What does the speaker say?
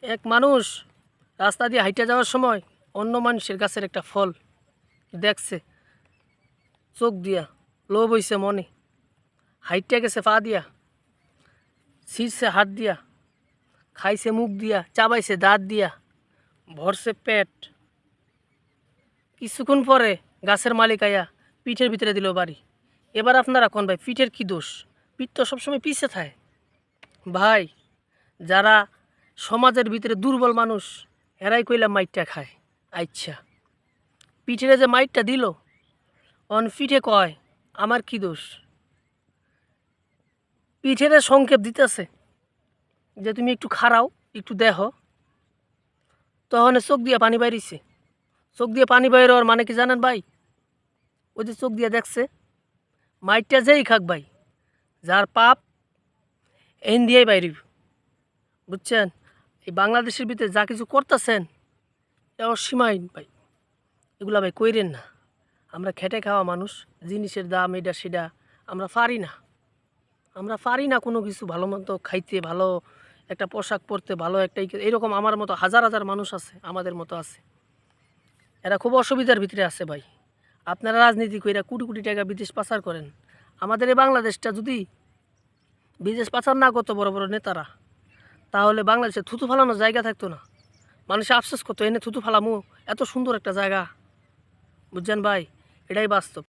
এক মানুষ রাস্তা দিয়ে হাইটে যাওয়ার সময় অন্য মানুষের গাছের একটা ফল দেখছে, চোখ দিয়া লোভ হইছে মনে, হাইটে গেছে পা দিয়া, ছিঁড়ছে হাত দিয়া, খাইছে মুখ দিয়া, চাবাইছে দাঁত দিয়া, ভরছে পেট। কিছুক্ষণ পরে গাছের মালিক আয়া পিঠের ভিতরে দিল বাড়ি। এবার আপনারা কোন ভাই, পিঠের কি দোষ? পিঠ তো সবসময় পিছে থাকে ভাই। যারা সমাজের ভিতরে দুর্বল মানুষ, এরাই কইলাম মাইটটা খায়। আচ্ছা, পিঠের যে মাইটটা দিল, অন পিঠে কয় আমার কি দোষ? পিঠের সংক্ষেপ দিতেছে যে তুমি একটু খাড়াও, একটু দেহ। তখন চোখ দিয়ে পানি বাইরিছে। চোখ দিয়ে পানি বাইর হওয়ার মানে কি জানেন ভাই? ওই যে চোখ দিয়ে দেখছে, মাইটটা যেই খাক ভাই, যার পাপ এন দিয়েই বাইরিব। বুঝছেন? এই বাংলাদেশের ভিতরে যা কিছু করতেছেন, এ অসীমাহীন ভাই। এগুলা ভাই কইরেন না। আমরা খেটে খাওয়া মানুষ, জিনিসের দাম এটা সেটা আমরা পারি না। আমরা পারি না কোনো কিছু ভালো মতো খাইতে, ভালো একটা পোশাক পরতে, ভালো একটা এরকম আমার মতো হাজার হাজার মানুষ আছে, আমাদের মতো আছে। এরা খুব অসুবিধার ভিতরে আছে ভাই। আপনারা রাজনীতি কইরা কোটি কোটি টাকা বিদেশ পাচার করেন। আমাদের এই বাংলাদেশটা যদি বিদেশ পাচার না করতো বড় বড় নেতারা, তাহলে বাংলাদেশে থুতু ফালানোর জায়গা থাকতো না। মানুষে আফসোস করতো, এনে থুতু ফালামু, এত সুন্দর একটা জায়গা। বুঝছেন ভাই? এটাই বাস্তব।